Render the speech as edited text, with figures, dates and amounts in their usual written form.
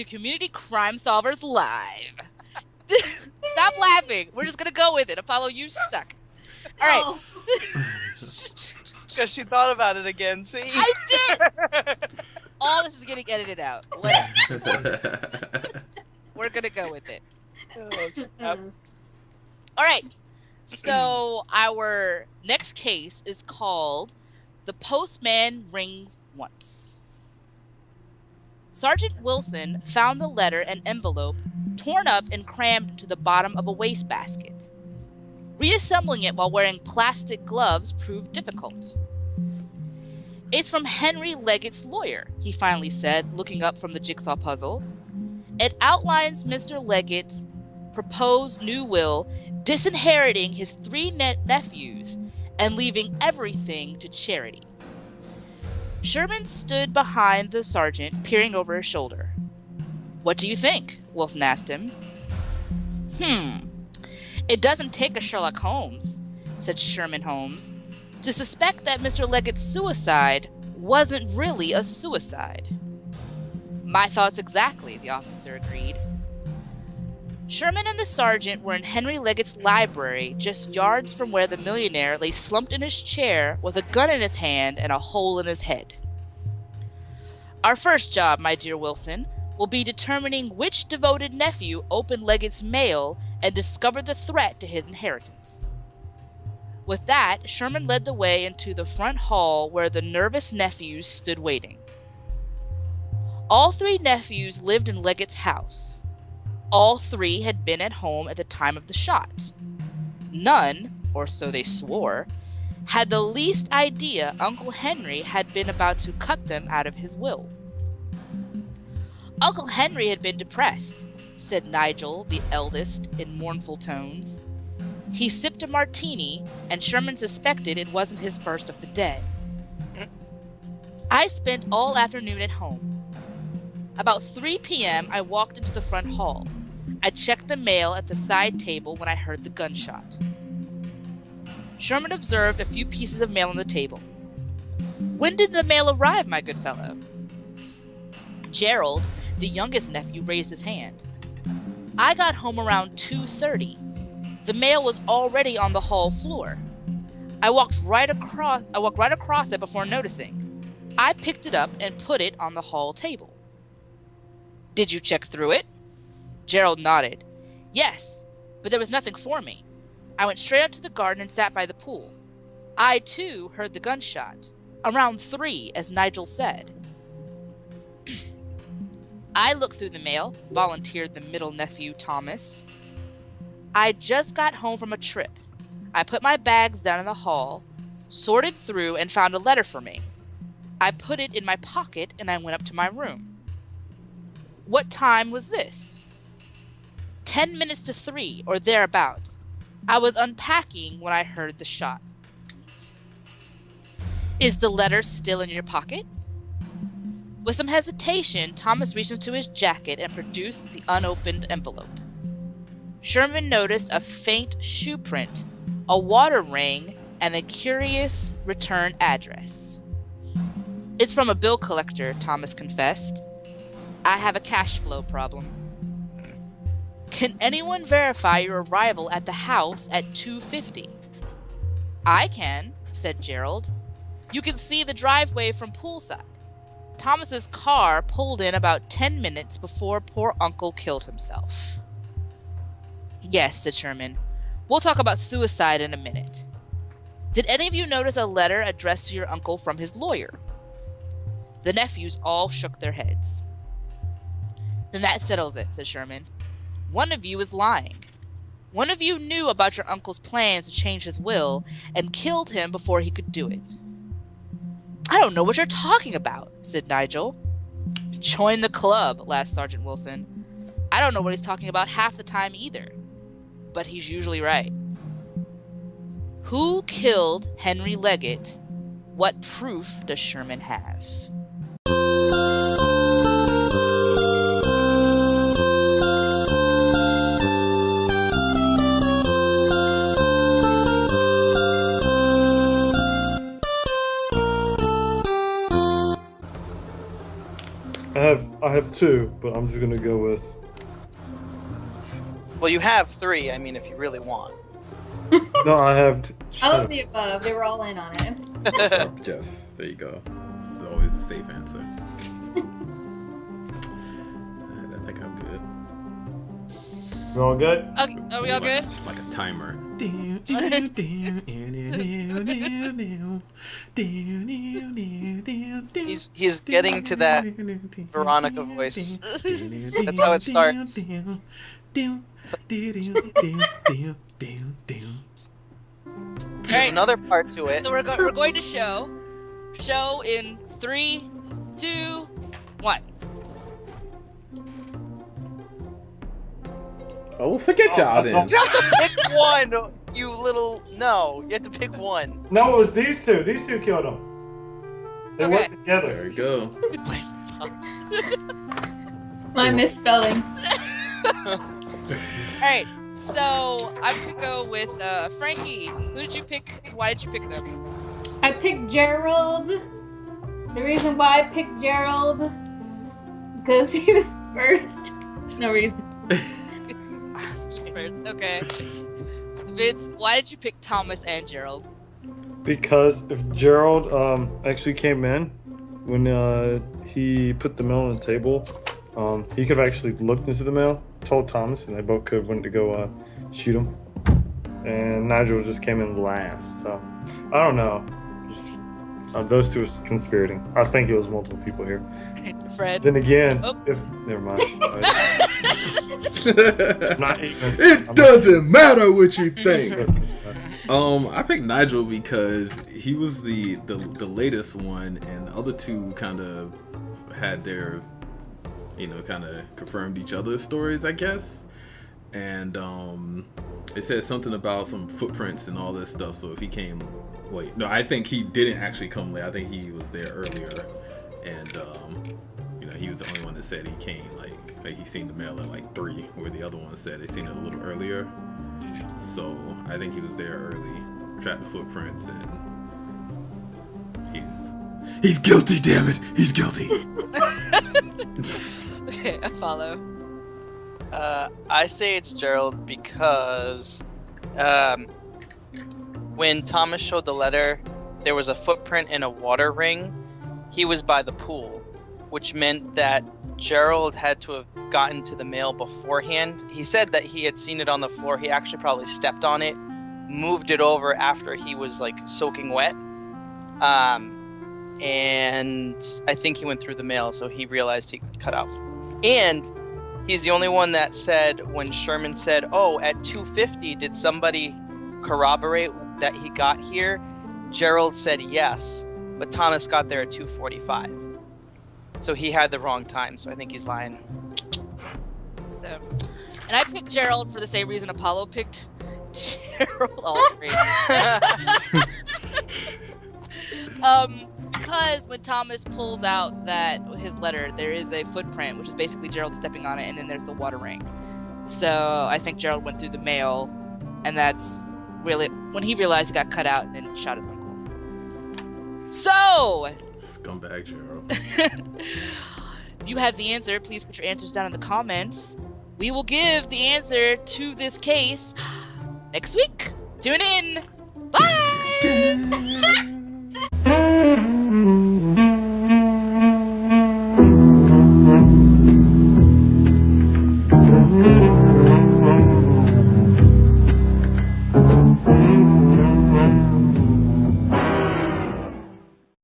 to Community Crime Solvers Live. Stop laughing. We're just going to go with it. Apollo, you suck. All right. Because she thought about it again, see? I did! All this is getting edited out. Whatever. We're going to go with it. All right. So our next case is called The Postman Rings Once. Sergeant Wilson found the letter and envelope torn up and crammed into the bottom of a wastebasket. Reassembling it while wearing plastic gloves proved difficult. "It's from Henry Leggett's lawyer," he finally said, looking up from the jigsaw puzzle. "It outlines Mr. Leggett's proposed new will, disinheriting his 3 nephews and leaving everything to charity." Sherman stood behind the sergeant, peering over his shoulder. "What do you think?" Wilson asked him. It doesn't take a Sherlock Holmes," said Sherman Holmes, "to suspect that Mr. Leggett's suicide wasn't really a suicide." "My thoughts exactly," the officer agreed. Sherman and the sergeant were in Henry Leggett's library, just yards from where the millionaire lay slumped in his chair with a gun in his hand and a hole in his head. "Our first job, my dear Wilson, will be determining which devoted nephew opened Leggett's mail and discovered the threat to his inheritance." With that, Sherman led the way into the front hall where the nervous nephews stood waiting. All 3 nephews lived in Leggett's house. All 3 had been at home at the time of the shot. None, or so they swore, had the least idea Uncle Henry had been about to cut them out of his will. "Uncle Henry had been depressed," said Nigel, the eldest, in mournful tones. He sipped a martini, and Sherman suspected it wasn't his first of the day. "I spent all afternoon at home. About 3 p.m., I walked into the front hall. I checked the mail at the side table when I heard the gunshot." Sherman observed a few pieces of mail on the table. "When did the mail arrive, my good fellow?" Gerald, the youngest nephew, raised his hand. "I got home around 2:30. The mail was already on the hall floor. I walked right across it before noticing. I picked it up and put it on the hall table." "Did you check through it?" Gerald nodded. "Yes, but there was nothing for me. I went straight out to the garden and sat by the pool. I, too, heard the gunshot. Around 3, as Nigel said." "I looked through the mail," volunteered the middle nephew, Thomas. "I just got home from a trip. I put my bags down in the hall, sorted through, and found a letter for me. I put it in my pocket, and I went up to my room." "What time was this?" 10 minutes to 3, or thereabout. I was unpacking when I heard the shot." "Is the letter still in your pocket?" With some hesitation, Thomas reached into his jacket and produced the unopened envelope. Sherman noticed a faint shoe print, a water ring, and a curious return address. "It's from a bill collector," Thomas confessed. "I have a cash flow problem." "Can anyone verify your arrival at the house at 2:50? "I can," said Gerald. "You can see the driveway from poolside. Thomas's car pulled in about 10 minutes before poor uncle killed himself." "Yes," said Sherman. "We'll talk about suicide in a minute. Did any of you notice a letter addressed to your uncle from his lawyer?" The nephews all shook their heads. "Then that settles it," said Sherman. "One of you is lying. One of you knew about your uncle's plans to change his will and killed him before he could do it." "I don't know what you're talking about," said Nigel. "Join the club," laughed Sergeant Wilson. "I don't know what he's talking about half the time either. But he's usually right." Who killed Henry Leggett? What proof does Sherman have? I have two, but I'm just gonna go with. Well, you have three. I mean, if you really want. No, I have. All of the above. They were all in on it. Yes, there you go. This is always a safe answer. Alright, I think I'm good. We all good? Okay, are we all good? Like a timer. He's getting to that Veronica voice. That's how it starts. There's Alright, another part to it. so we're going to show. Show in 3, 2, 1. Oh, forget y'all then. You have to pick one, you little... No, you have to pick one. No, it was these two. These two killed him. They Okay. worked together. There we go. My misspelling. Alright, so I'm gonna go with Frankie. Who did you pick? Why did you pick them? I picked Gerald. The reason why I picked Gerald, because he was first. No reason. First, okay. Vince, why did you pick Thomas and Gerald? Because if Gerald actually came in when he put the mail on the table, he could have actually looked into the mail, told Thomas, and they both could have went to go shoot him. And Nigel just came in last, so I don't know. Those two was conspirating. I think it was multiple people here. Fred. Then again, Oh. never mind. Not even. It doesn't matter what you think. I picked Nigel because he was the latest one, and the other two kind of had their, kind of confirmed each other's stories, I guess. And it said something about some footprints and all this stuff. So if he came, I think he didn't actually come late. I think he was there earlier, and he was the only one that said he came like he seen the mail at 3, where the other one said they seen it a little earlier. So I think he was there early, tracked the footprints, and he's guilty. Damn it, he's guilty. Okay, I follow. I say it's Gerald because when Thomas showed the letter, there was a footprint in a water ring. He was by the pool, which meant that Gerald had to have gotten to the mail beforehand. He said that he had seen it on the floor. He actually probably stepped on it, moved it over after he was soaking wet. And I think he went through the mail, so he realized he got cut out. And he's the only one that said, when Sherman said, "Oh, at 2:50, did somebody corroborate that he got here?" Gerald said yes, but Thomas got there at 2:45. So he had the wrong time, so I think he's lying. And I picked Gerald for the same reason Apollo picked Gerald. All three. Because when Thomas pulls out his letter, there is a footprint, which is basically Gerald stepping on it, and then there's the water ring. So I think Gerald went through the mail, and that's really when he realized he got cut out and then shot his uncle. So, Scumbag Gerald. if you have the answer, please put your answers down in the comments. We will give the answer to this case next week. Tune in. Bye!